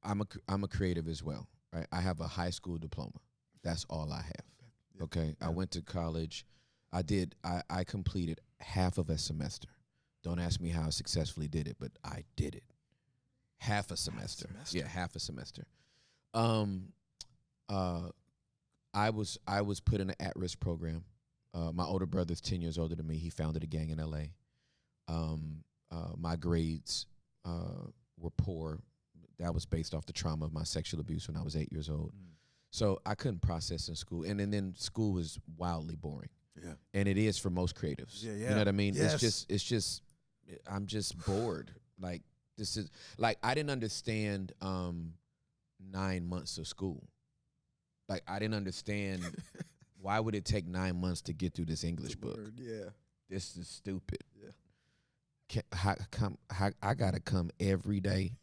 I'm a creative as well, right? I have a high school diploma. That's all I have. Okay, I went to college. I completed half of a semester. Don't ask me how I successfully did it, but I did it. Half a semester. Yeah, half a semester. I was put in an at-risk program. My older brother's 10 years older than me. He founded a gang in LA. My grades were poor. That was based off the trauma of my sexual abuse when I was 8 years old. So I couldn't process in school. And then school was wildly boring. Yeah. And it is for most creatives. Yeah, yeah. You know what I mean? Yes. I'm just bored. Like, this is, like, I didn't understand 9 months of school. Like, I didn't understand why would it take 9 months to get through this English book? Yeah. This is stupid. Yeah. I got to come every day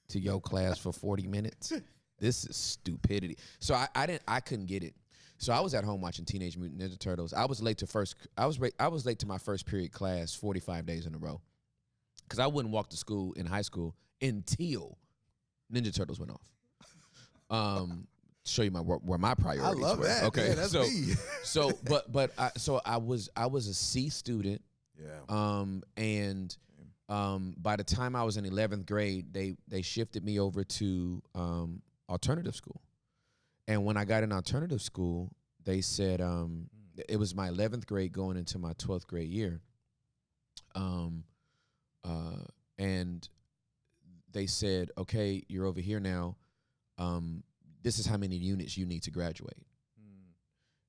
to your class for 40 minutes. This is stupidity. So I couldn't get it. So I was at home watching Teenage Mutant Ninja Turtles. I was late to my first period class 45 days in a row, because I wouldn't walk to school in high school until Ninja Turtles went off. Show you where my priorities were. I love that. Okay, yeah, that's me. So I was a C student. Yeah. And by the time I was in 11th grade, they shifted me over to alternative school. And when I got in alternative school, they said it was my 11th grade going into my 12th grade year. And they said, okay, you're over here now. This is how many units you need to graduate.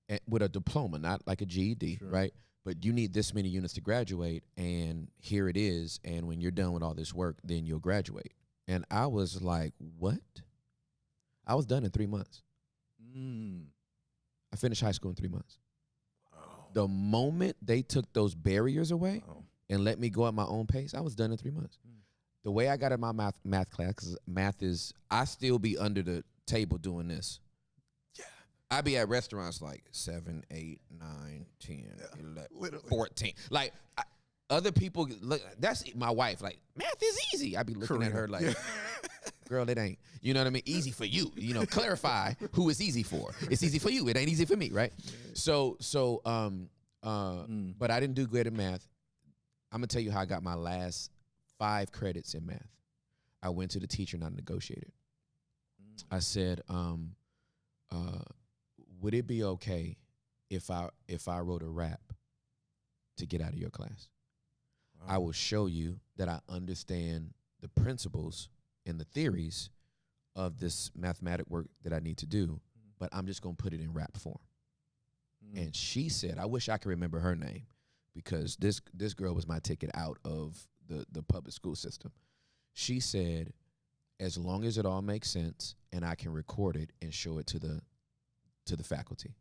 And with a diploma, not like a GED, sure. Right? But you need this many units to graduate, and here it is. And when you're done with all this work, then you'll graduate. And I was like, what? I was done in 3 months. I finished high school in 3 months. Oh. The moment they took those barriers away and let me go at my own pace, I was done in 3 months. The way I got in my math class, because math is, I still be under the table doing this. Yeah. I be at restaurants like 7, 8, 9, 10, 11, 14. Like, other people, look, that's my wife. Like, math is easy. I be looking at her like, girl, it ain't. You know what I mean? Easy for you. You know, clarify who it's easy for. It's easy for you. It ain't easy for me, right? So, but I didn't do great at math. I'm gonna tell you how I got my last 5 credits in math. I went to the teacher and I negotiated. I said, would it be okay if I wrote a rap to get out of your class? Wow. I will show you that I understand the principles and the theories of this mathematic work that I need to do, but I'm just gonna put it in rap form. And she said, I wish I could remember her name, because this girl was my ticket out of the public school system. She said, as long as it all makes sense and I can record it and show it to the faculty.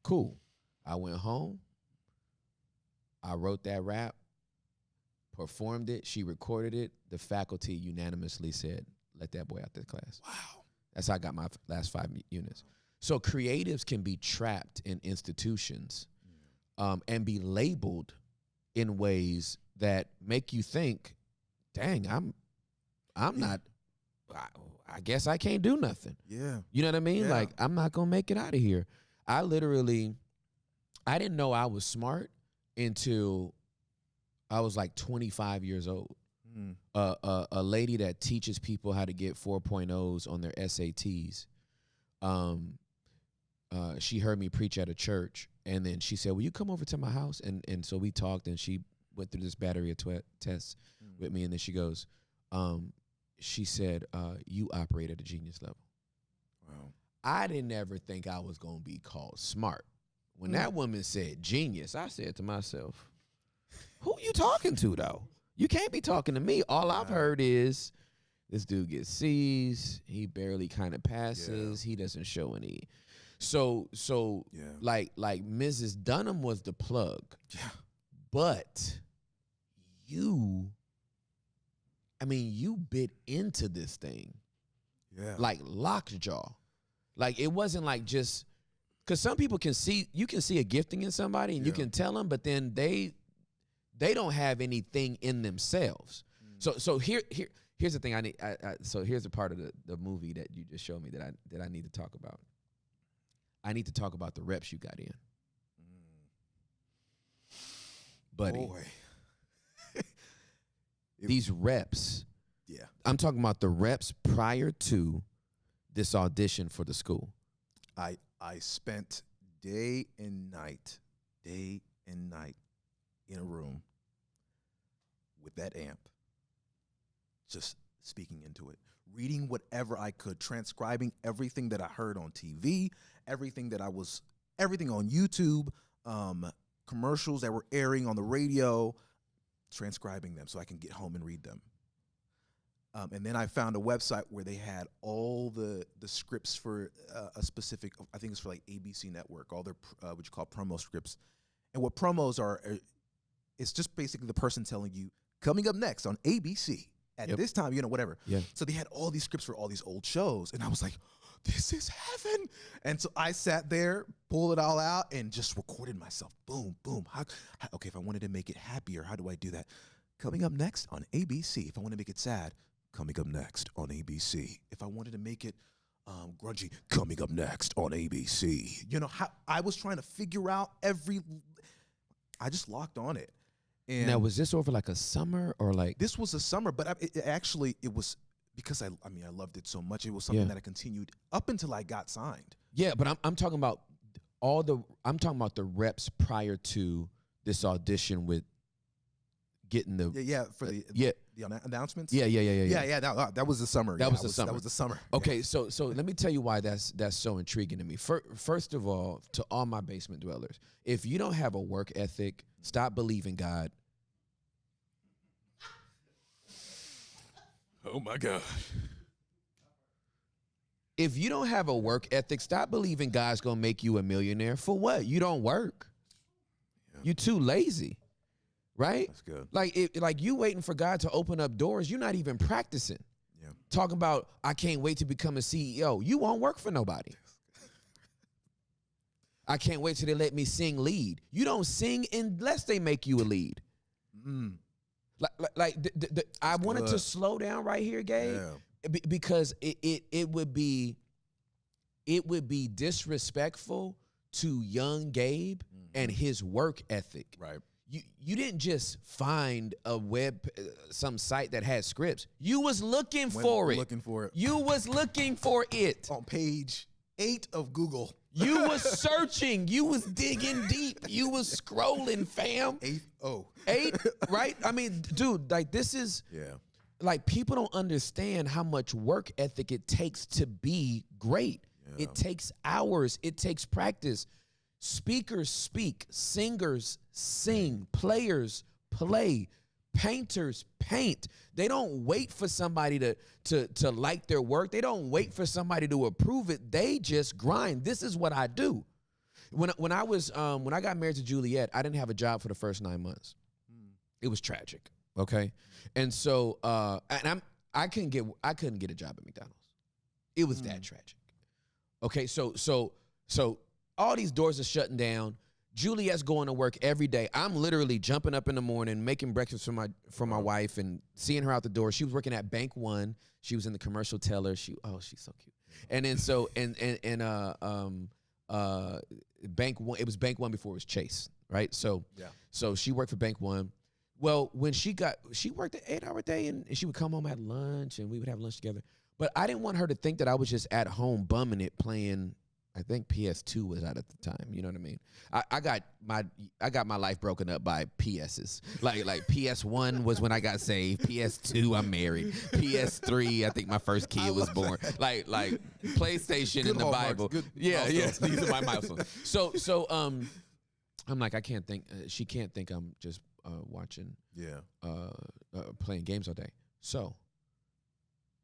Cool. I went home. I wrote that rap, performed it. She recorded it. The faculty unanimously said, let that boy out the class. Wow. That's how I got my last 5 units. So creatives can be trapped in institutions and be labeled in ways that make you think, dang, I'm not, I guess I can't do nothing. Yeah. You know what I mean? Yeah. Like, I'm not going to make it out of here. I didn't know I was smart until I was like 25 years old. A lady that teaches people how to get 4.0s on their SATs, she heard me preach at a church, and then she said, will you come over to my house? And so we talked, and she went through this battery of tests with me, and then she goes, she said, you operate at a genius level. Wow. I didn't ever think I was going to be called smart. When that woman said genius, I said to myself, who you talking to, though? You can't be talking to me. All I've heard is this dude gets C's. He barely kind of passes. Yeah. He doesn't show any. So like Mrs. Dunham was the plug. Yeah. But you bit into this thing. Yeah. Like lockjaw. Like, it wasn't like just, because some people you can see a gifting in somebody and you can tell them, but then they don't have anything in themselves. So here's here's the thing. So here's the part of the movie that you just showed me that I need to talk about. I need to talk about the reps you got in, buddy. Boy. These reps. Yeah. I'm talking about the reps prior to this audition for the school. I spent day and night in a room with that amp, just speaking into it, reading whatever I could, transcribing everything that I heard on TV, everything on YouTube, commercials that were airing on the radio, transcribing them so I can get home and read them. And then I found a website where they had all the scripts for a specific, I think it's for like ABC Network, all their what you call promo scripts. And what promos are, it's just basically the person telling you, coming up next on ABC at this time, whatever. Yeah. So they had all these scripts for all these old shows. And I was like, this is heaven. And so I sat there, pulled it all out, and just recorded myself. Boom, boom. Okay, if I wanted to make it happier, how do I do that? Coming up next on ABC. If I want to make it sad, coming up next on ABC. If I wanted to make it grungy, coming up next on ABC. How I was trying to figure out I just locked on it. And now, was this over like a summer or like? This was a summer, but it was because I loved it so much. It was something that I continued up until I got signed. Yeah, but I'm talking about the reps prior to this audition with getting the the announcements. Yeah. That was the summer. That was the summer. That was the summer. Okay, so let me tell you why that's so intriguing to me. First of all, to all my basement dwellers, if you don't have a work ethic, stop believing God. Oh my God. If you don't have a work ethic, stop believing God's gonna make you a millionaire. For what? You don't work. Yeah. You're too lazy. Right? That's good. Like you waiting for God to open up doors. You're not even practicing. Yeah. Talking about, I can't wait to become a CEO. You won't work for nobody. I can't wait till they let me sing lead. You don't sing unless they make you a lead. Mm. I wanted to slow down right here, Gabe, because it would be disrespectful to young Gabe and his work ethic. Right. You didn't just find a some site that had scripts. You was looking for it. You was looking for it. On page 8 of Google. You was searching. You was digging deep. You was scrolling, fam. 8, right? I mean, dude, like this is, like people don't understand how much work ethic it takes to be great. Yeah. It takes hours. It takes practice. Speakers speak, singers sing, players play, painters paint. They don't wait for somebody to like their work. They don't wait for somebody to approve it. They just grind. This is what I do. When I got married to Juliet, I didn't have a job for the first 9 months. It was tragic. Okay, and so I couldn't get a job at McDonald's. It was that tragic. Okay, so all these doors are shutting down. Juliet's going to work every day. I'm literally jumping up in the morning, making breakfast for my wife and seeing her out the door. She was working at Bank One. She was in the commercial teller. She's so cute. And then Bank One, it was Bank One before it was Chase, right? So she worked for Bank One. Well, when she worked an 8-hour day and she would come home at lunch and we would have lunch together. But I didn't want her to think that I was just at home bumming it playing. I think PS2 was out at the time. You know what I mean? I got my life broken up by PSs. Like PS1 was when I got saved. PS2 I'm married. PS3 I think my first kid was born. Like PlayStation in the Bible. Yes, these are my milestones. So I'm like, I can't think. She can't think I'm just watching. Playing games all day. So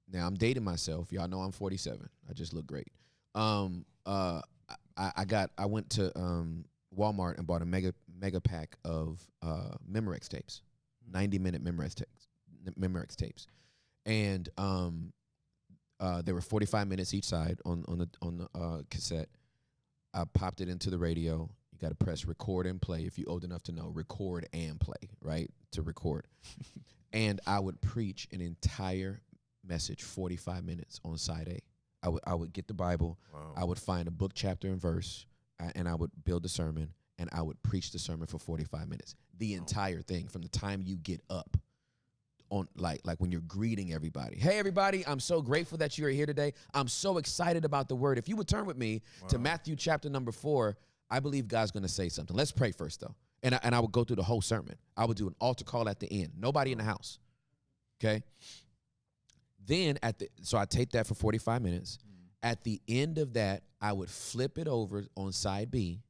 now I'm dating myself. Y'all know I'm 47. I just look great. I went to Walmart and bought a mega pack of Memorex tapes, 90-minute Memorex tapes, and there were 45 minutes each side on the cassette. I popped it into the radio. You got to press record and play if you're old enough to know record and play, right? To record. And I would preach an entire message 45 minutes on side A. I would get the Bible. Wow. I would find a book, chapter, and verse, and I would build the sermon, and I would preach the sermon for 45 minutes. The entire thing, from the time you get up, on like when you're greeting everybody. Hey, everybody, I'm so grateful that you're here today. I'm so excited about the word. If you would turn with me to Matthew chapter number 4, I believe God's going to say something. Let's pray first, though. And I would go through the whole sermon. I would do an altar call at the end. Nobody in the house. Okay? Then so I take that for 45 minutes. At the end of that, I would flip it over on side B,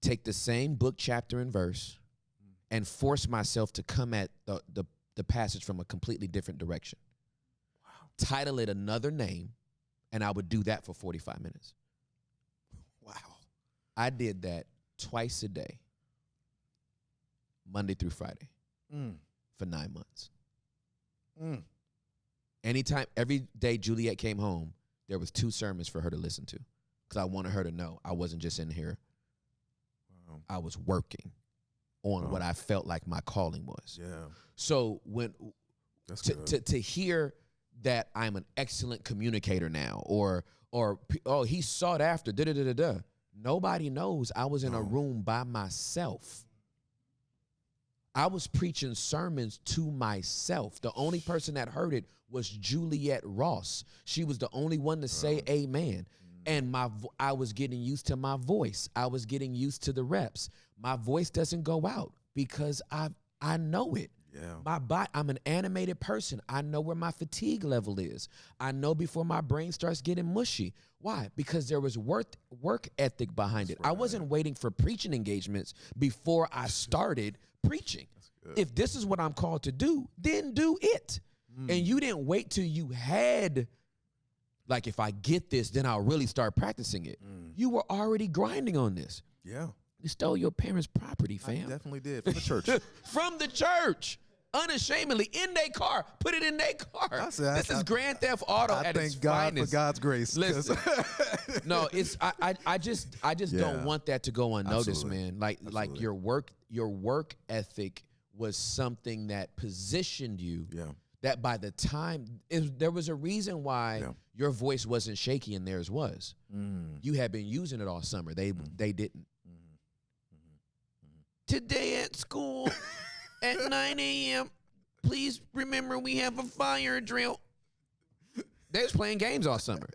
take the same book, chapter, and verse, and force myself to come at the passage from a completely different direction. Wow. Title it another name, and I would do that for 45 minutes. Wow. I did that twice a day, Monday through Friday, for 9 months. Anytime, every day Juliet came home, there was 2 sermons for her to listen to, because I wanted her to know I wasn't just in here. Wow. I was working on what I felt like my calling was. Yeah. So when to hear that I'm an excellent communicator now, or he's sought after, nobody knows I was in a room by myself. I was preaching sermons to myself. The only person that heard it was Juliet Ross. She was the only one to say amen. And I was getting used to my voice. I was getting used to the reps. My voice doesn't go out because I know it. Yeah. I'm an animated person. I know where my fatigue level is. I know before my brain starts getting mushy. Why? Because there was work ethic behind it. Right. I wasn't waiting for preaching engagements before I started preaching. If this is what I'm called to do, then do it. And you didn't wait till you had, like, if I get this, then I'll really start practicing it. You were already grinding on this. Yeah. You stole your parents' property, fam. I definitely did. From the church. From the church. Unashamedly, in their car. Put it in their car. This is Grand Theft Auto at its finest. Thank God for God's grace. Listen, no, it's I just don't want that to go unnoticed, man. Like your work ethic was something that positioned you. Yeah. That by the time there was a reason why your voice wasn't shaky and theirs was. You had been using it all summer. They didn't. Today at school at 9 a.m., please remember we have a fire drill. They was playing games all summer.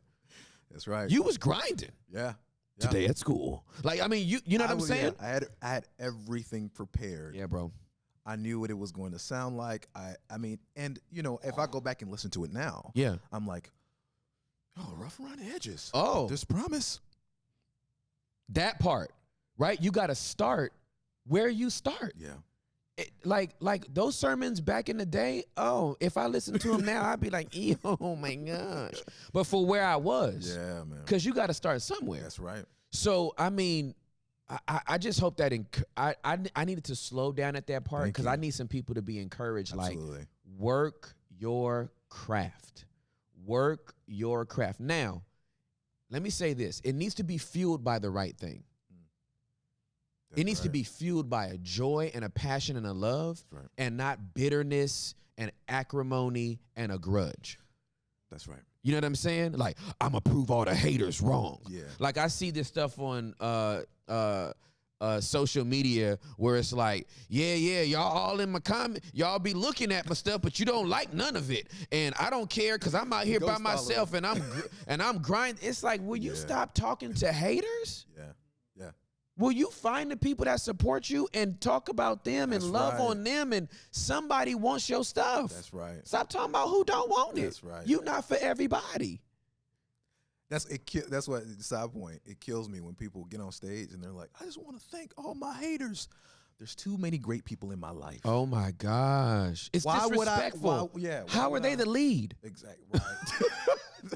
That's right. You was grinding. Yeah. Today at school. Like, I mean, you know what I'm saying? Yeah, I had everything prepared. Yeah, bro. I knew what it was going to sound like. I mean, and, you know, if I go back and listen to it now, I'm like, oh, rough around the edges. Oh. There's promise. That part, right? You got to start where you start. Yeah. Like those sermons back in the day, if I listen to them now, I'd be like, oh my gosh. But for where I was. Yeah, man. Because you got to start somewhere. That's right. So, I mean, I just hope that I needed to slow down at that part, because I need some people to be encouraged. Absolutely. Like, work your craft. Work your craft. Now, let me say this. It needs to be fueled by the right thing. It needs to be fueled by a joy and a passion and a love, and not bitterness and acrimony and a grudge. That's right. You know what I'm saying? Like, I'm going to prove all the haters wrong. Yeah. Like, I see this stuff on social media where it's like, yeah, y'all all in my comment. Y'all be looking at my stuff, but you don't like none of it. And I don't care because I'm out here by myself and I'm grinding. It's like, will you stop talking to haters? Yeah. Will you find the people that support you and talk about them and love on them, and somebody wants your stuff? That's right. Stop talking about who don't want it. That's right. You not for everybody. That's what, side point, it kills me when people get on stage and they're like, I just want to thank all my haters. There's too many great people in my life. Oh my gosh. It's disrespectful. How are they the lead? Exactly. Right.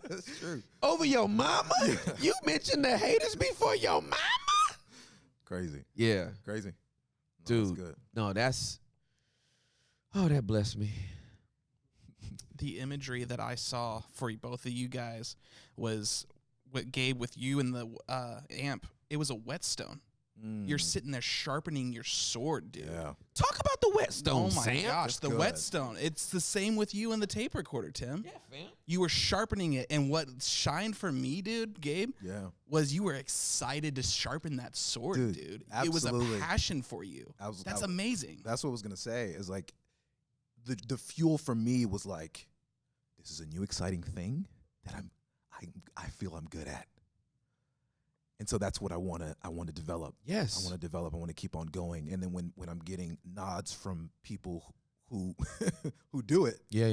That's true. Over your mama? You mentioned the haters before your mama? Crazy. Yeah. Crazy. No, dude. That's good. No, that blessed me. The imagery that I saw for both of you guys was what Gabe, with you and the amp. It was a whetstone. You're sitting there sharpening your sword, dude. Yeah. Talk about the whetstone, Oh my Sam. gosh, That's the good. whetstone. It's the same with you and the tape recorder, Tim. Yeah, fam. You were sharpening it, and what shined for me, dude, Gabe, Yeah. was you were excited to sharpen that sword, dude. It was a absolutely. passion for you. That's amazing. That's what I was gonna say. Is like the fuel for me was like, this is a new exciting thing that I feel I'm good at. And so that's what I want to develop. Yes. I want to develop. I want to keep on going. And then when I'm getting nods from people who who do it, Yeah.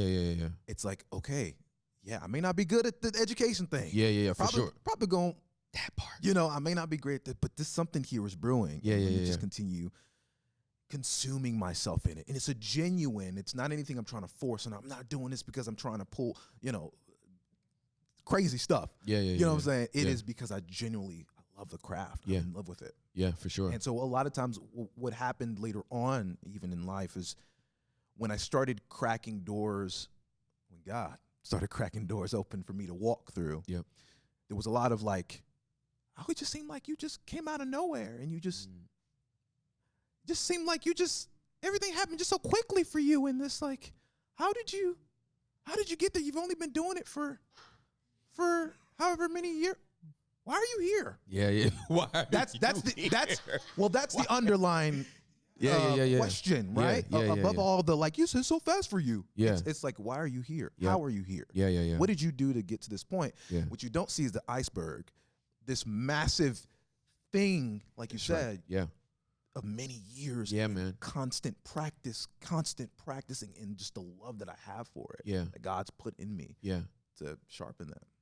it's like, okay, yeah, I may not be good at the education thing. Yeah, for Probably, sure. Probably going, That part. you know, I may not be great at that, but this something here is brewing. Yeah, and yeah, let me yeah, just yeah. continue consuming myself in it. And it's a genuine, it's not anything I'm trying to force, and I'm not doing this because I'm trying to pull, you know, crazy stuff. Yeah. You know what I'm saying? It Yeah. is because I genuinely love the craft. Yeah. I'm in love with it. Yeah, for sure. And so a lot of times what happened later on, even in life, is when I started cracking doors, when God started cracking doors open for me to walk through, Yep. there was a lot of like, oh, it just seemed like you just came out of nowhere and you just seemed like everything happened just so quickly for you. And this like, how did you get there? You've only been doing it for however many years. Why are you here? Yeah. Why? That's the underlying Yeah. question, Yeah, right? yeah, Above all the like, you said so fast for you. Yeah. It's like, why are you here? Yeah. How are you here? Yeah. What did you do to get to this point? Yeah. What you don't see is the iceberg, this massive thing, like you That's right. said, Yeah. of many years. Yeah, and man. constant practicing, and just the love that I have for it. Yeah. That God's put in me Yeah. to sharpen that.